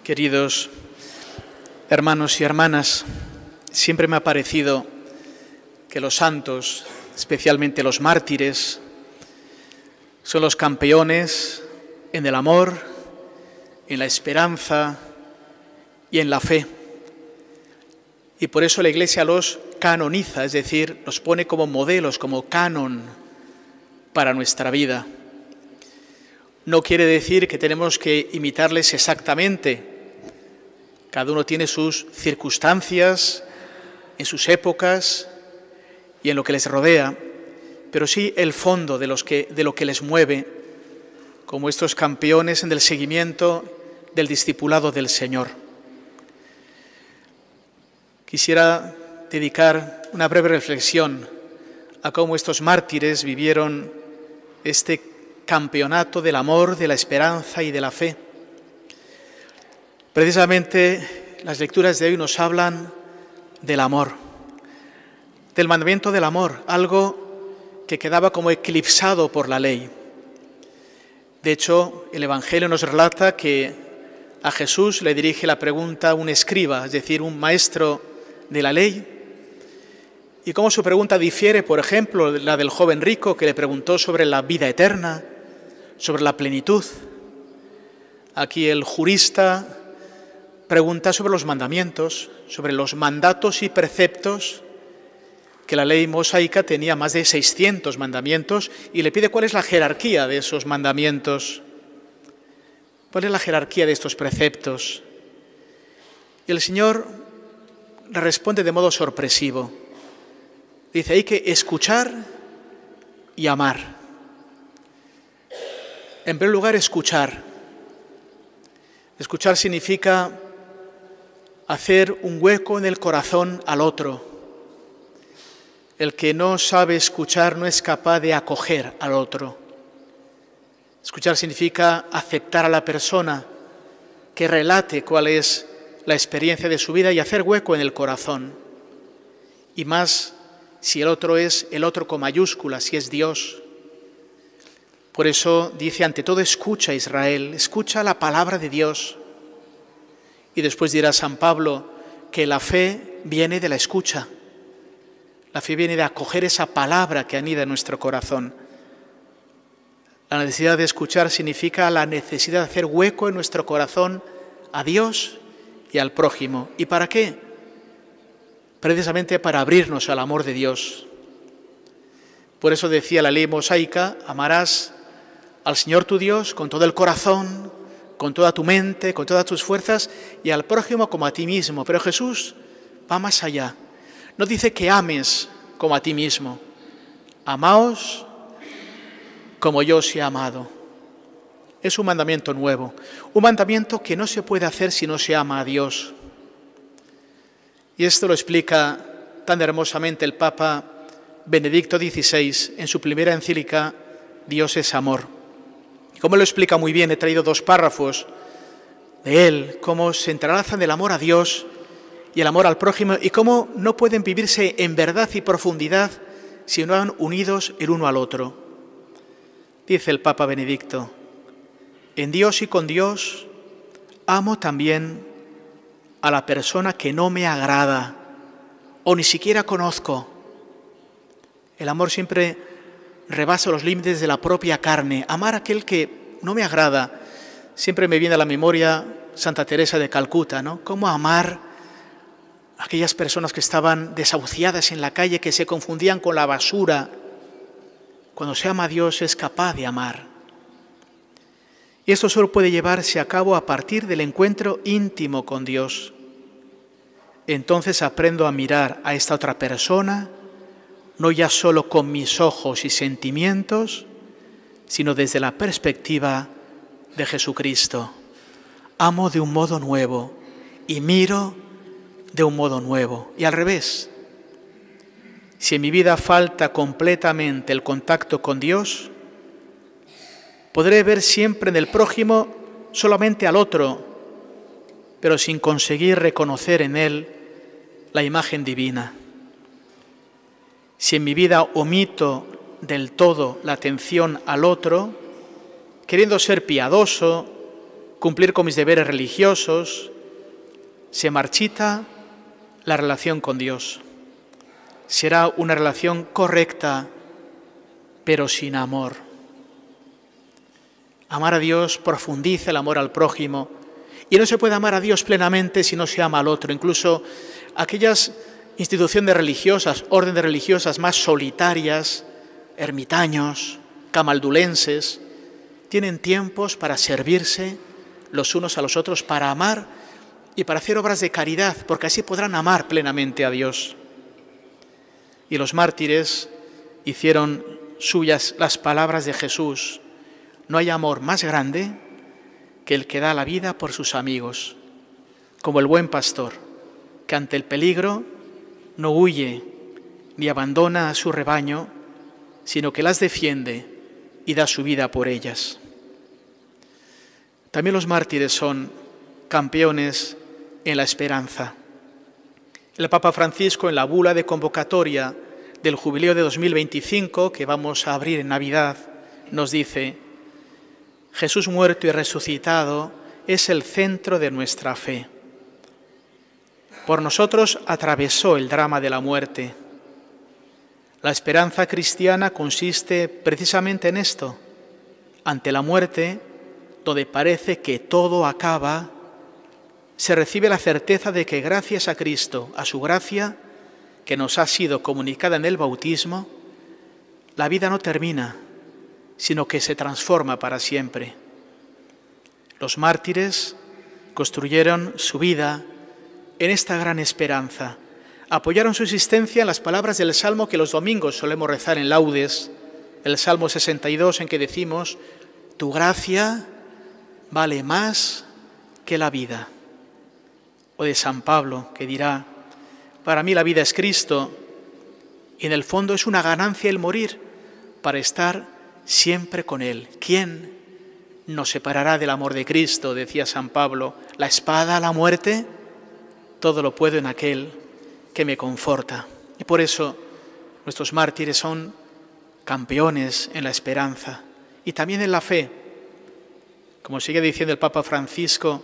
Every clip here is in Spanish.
Queridos hermanos y hermanas, siempre me ha parecido que los santos, especialmente los mártires, son los campeones en el amor, en la esperanza y en la fe. Y por eso la Iglesia los canoniza, es decir, los pone como modelos, como canon para nuestra vida. No quiere decir que tenemos que imitarles exactamente. Cada uno tiene sus circunstancias, en sus épocas y en lo que les rodea, pero sí el fondo de lo que les mueve, como estos campeones en el seguimiento del discipulado del Señor. Quisiera dedicar una breve reflexión a cómo estos mártires vivieron este campeonato del amor, de la esperanza y de la fe. Precisamente las lecturas de hoy nos hablan del amor, del mandamiento del amor, algo que quedaba como eclipsado por la ley. De hecho, el Evangelio nos relata que a Jesús le dirige la pregunta un escriba, es decir, un maestro de la ley, y cómo su pregunta difiere, por ejemplo, de la del joven rico que le preguntó sobre la vida eterna, sobre la plenitud. Aquí el jurista pregunta sobre los mandamientos, sobre los mandatos y preceptos, que la ley mosaica tenía más de 600 mandamientos, y le pide cuál es la jerarquía de esos mandamientos, cuál es la jerarquía de estos preceptos. Y el Señor le responde de modo sorpresivo. Dice, hay que escuchar y amar. En primer lugar, escuchar. Escuchar significa hacer un hueco en el corazón al otro. El que no sabe escuchar no es capaz de acoger al otro. Escuchar significa aceptar a la persona, que relate cuál es la experiencia de su vida y hacer hueco en el corazón. Y más si el otro es el otro con mayúscula, si es Dios. Por eso dice, ante todo escucha Israel, escucha la palabra de Dios. Y después dirá San Pablo que la fe viene de la escucha. La fe viene de acoger esa palabra que anida en nuestro corazón. La necesidad de escuchar significa la necesidad de hacer hueco en nuestro corazón a Dios y al prójimo. ¿Y para qué? Precisamente para abrirnos al amor de Dios. Por eso decía la ley mosaica, amarás al Señor tu Dios con todo el corazón, con toda tu mente, con todas tus fuerzas, y al prójimo como a ti mismo. Pero Jesús va más allá. No dice que ames como a ti mismo. Amaos como yo os he amado. Es un mandamiento nuevo, un mandamiento que no se puede hacer si no se ama a Dios. Y esto lo explica tan hermosamente el Papa Benedicto XVI en su primera encíclica, Dios es amor. Y como lo explica muy bien, he traído 2 párrafos de él, cómo se entrelazan el amor a Dios y el amor al prójimo, y cómo no pueden vivirse en verdad y profundidad si no van unidos el uno al otro. Dice el Papa Benedicto, en Dios y con Dios amo también a la persona que no me agrada o ni siquiera conozco. El amor siempre rebasa los límites de la propia carne. Amar a aquel que no me agrada. Siempre me viene a la memoria Santa Teresa de Calcuta, ¿no? Cómo amar a aquellas personas que estaban desahuciadas en la calle, que se confundían con la basura. Cuando se ama a Dios es capaz de amar. Y esto solo puede llevarse a cabo a partir del encuentro íntimo con Dios. Entonces aprendo a mirar a esta otra persona, no ya solo con mis ojos y sentimientos, sino desde la perspectiva de Jesucristo. Amo de un modo nuevo y miro de un modo nuevo. Y al revés, si en mi vida falta completamente el contacto con Dios, podré ver siempre en el prójimo solamente al otro, pero sin conseguir reconocer en él la imagen divina. Si en mi vida omito del todo la atención al otro, queriendo ser piadoso, cumplir con mis deberes religiosos, se marchita la relación con Dios. Será una relación correcta, pero sin amor. Amar a Dios profundiza el amor al prójimo, y no se puede amar a Dios plenamente si no se ama al otro. Incluso aquellas instituciones religiosas, órdenes religiosas más solitarias, ermitaños, camaldulenses, tienen tiempos para servirse los unos a los otros, para amar y para hacer obras de caridad, porque así podrán amar plenamente a Dios. Y los mártires hicieron suyas las palabras de Jesús: no hay amor más grande que el que da la vida por sus amigos, como el buen pastor, que ante el peligro no huye ni abandona a su rebaño, sino que las defiende y da su vida por ellas. También los mártires son campeones en la esperanza. El Papa Francisco, en la bula de convocatoria del Jubileo de 2025, que vamos a abrir en Navidad, nos dice: Jesús muerto y resucitado es el centro de nuestra fe. Por nosotros atravesó el drama de la muerte. La esperanza cristiana consiste precisamente en esto: ante la muerte, donde parece que todo acaba, se recibe la certeza de que gracias a Cristo, a su gracia, que nos ha sido comunicada en el bautismo, la vida no termina, sino que se transforma para siempre. Los mártires construyeron su vida en esta gran esperanza. Apoyaron su existencia en las palabras del Salmo que los domingos solemos rezar en laudes, el Salmo 62, en que decimos: tu gracia vale más que la vida. O de San Pablo, que dirá: para mí la vida es Cristo, y en el fondo es una ganancia el morir para estar siempre con Él. ¿Quién nos separará del amor de Cristo?, decía San Pablo. La espada, la muerte, todo lo puedo en aquel que me conforta. Y por eso nuestros mártires son campeones en la esperanza y también en la fe. Como sigue diciendo el Papa Francisco,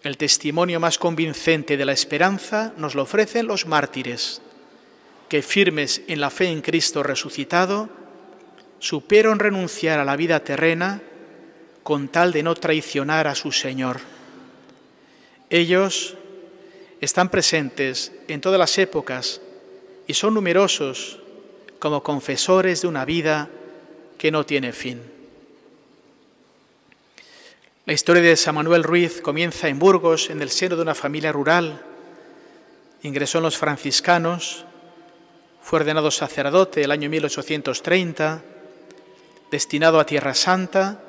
el testimonio más convincente de la esperanza nos lo ofrecen los mártires, que firmes en la fe en Cristo resucitado, supieron renunciar a la vida terrena con tal de no traicionar a su Señor. Ellos están presentes en todas las épocas y son numerosos como confesores de una vida que no tiene fin. La historia de San Manuel Ruiz comienza en Burgos, en el seno de una familia rural. Ingresó en los franciscanos, fue ordenado sacerdote el año 1830, destinado a Tierra Santa,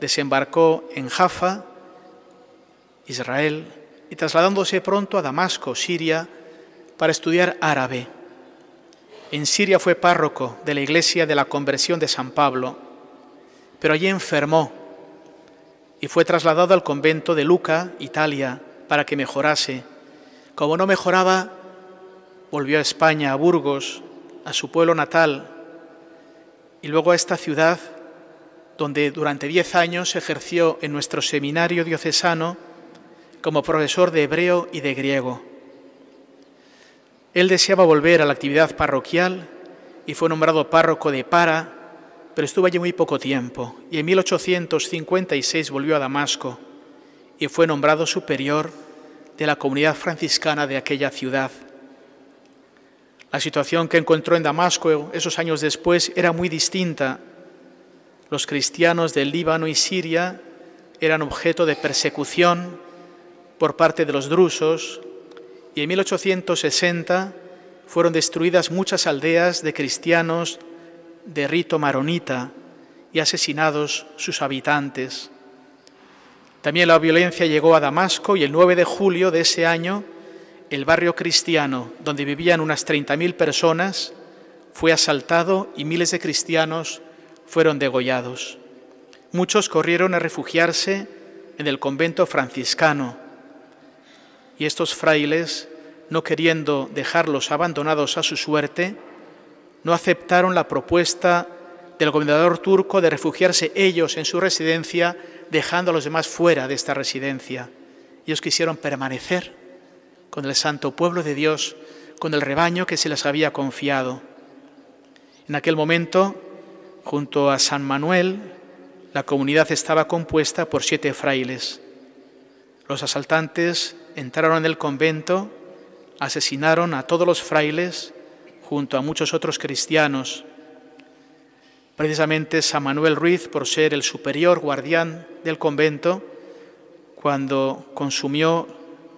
desembarcó en Jaffa, Israel, y trasladándose pronto a Damasco, Siria, para estudiar árabe. En Siria fue párroco de la iglesia de la Conversión de San Pablo, pero allí enfermó y fue trasladado al convento de Lucca, Italia, para que mejorase. Como no mejoraba, volvió a España, a Burgos, a su pueblo natal, y luego a esta ciudad, donde durante 10 años ejerció en nuestro seminario diocesano como profesor de hebreo y de griego. Él deseaba volver a la actividad parroquial y fue nombrado párroco de Para, pero estuvo allí muy poco tiempo, y en 1856 volvió a Damasco y fue nombrado superior de la comunidad franciscana de aquella ciudad. La situación que encontró en Damasco esos años después era muy distinta. Los cristianos del Líbano y Siria eran objeto de persecución por parte de los drusos, y en 1860 fueron destruidas muchas aldeas de cristianos de rito maronita y asesinados sus habitantes. También la violencia llegó a Damasco, y el 9 de julio de ese año el barrio cristiano, donde vivían unas 30.000 personas, fue asaltado y miles de cristianos fueron degollados. Muchos corrieron a refugiarse en el convento franciscano, y estos frailes, no queriendo dejarlos abandonados a su suerte, no aceptaron la propuesta del gobernador turco de refugiarse ellos en su residencia dejando a los demás fuera de esta residencia. Ellos quisieron permanecer con el santo pueblo de Dios, con el rebaño que se les había confiado. En aquel momento, junto a San Manuel, la comunidad estaba compuesta por 7 frailes. Los asaltantes entraron en el convento, asesinaron a todos los frailes junto a muchos otros cristianos. Precisamente San Manuel Ruiz, por ser el superior guardián del convento, cuando consumió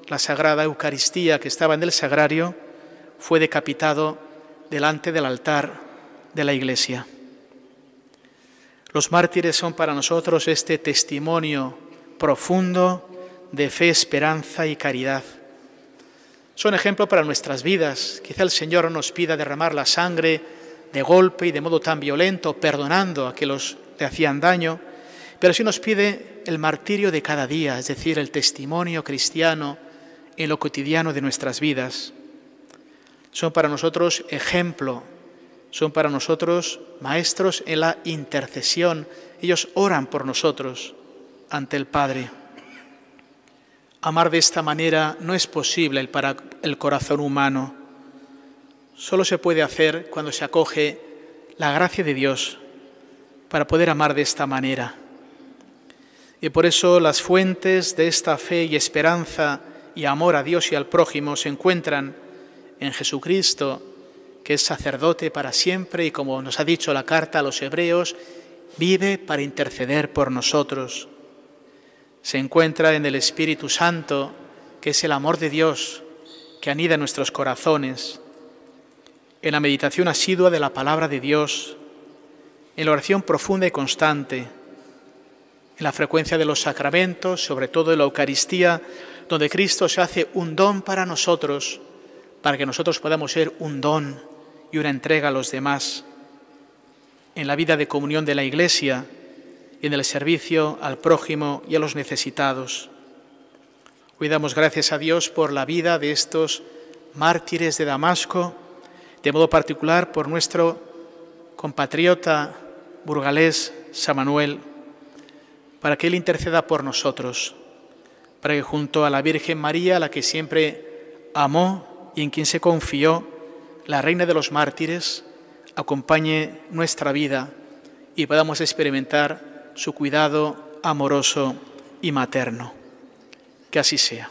la Sagrada Eucaristía que estaba en el sagrario, fue decapitado delante del altar de la Iglesia. Los mártires son para nosotros este testimonio profundo de fe, esperanza y caridad. Son ejemplo para nuestras vidas. Quizá el Señor no nos pida derramar la sangre de golpe y de modo tan violento, perdonando a que los le hacían daño, pero sí nos pide el martirio de cada día, es decir, el testimonio cristiano en lo cotidiano de nuestras vidas. Son para nosotros ejemplo, son para nosotros maestros en la intercesión. Ellos oran por nosotros ante el Padre. Amar de esta manera no es posible para el corazón humano. Solo se puede hacer cuando se acoge la gracia de Dios para poder amar de esta manera. Y por eso las fuentes de esta fe y esperanza y amor a Dios y al prójimo se encuentran en Jesucristo, que es sacerdote para siempre y, como nos ha dicho la carta a los Hebreos, vive para interceder por nosotros. Se encuentra en el Espíritu Santo, que es el amor de Dios que anida en nuestros corazones, en la meditación asidua de la palabra de Dios, en la oración profunda y constante, en la frecuencia de los sacramentos, sobre todo en la Eucaristía, donde Cristo se hace un don para nosotros, para que nosotros podamos ser un don y una entrega a los demás, en la vida de comunión de la Iglesia y en el servicio al prójimo y a los necesitados. Hoy damos gracias a Dios por la vida de estos mártires de Damasco, de modo particular por nuestro compatriota burgalés San Manuel, para que Él interceda por nosotros, para que junto a la Virgen María, a la que siempre amó y en quien se confió, la Reina de los Mártires, acompañe nuestra vida y podamos experimentar su cuidado amoroso y materno. Que así sea.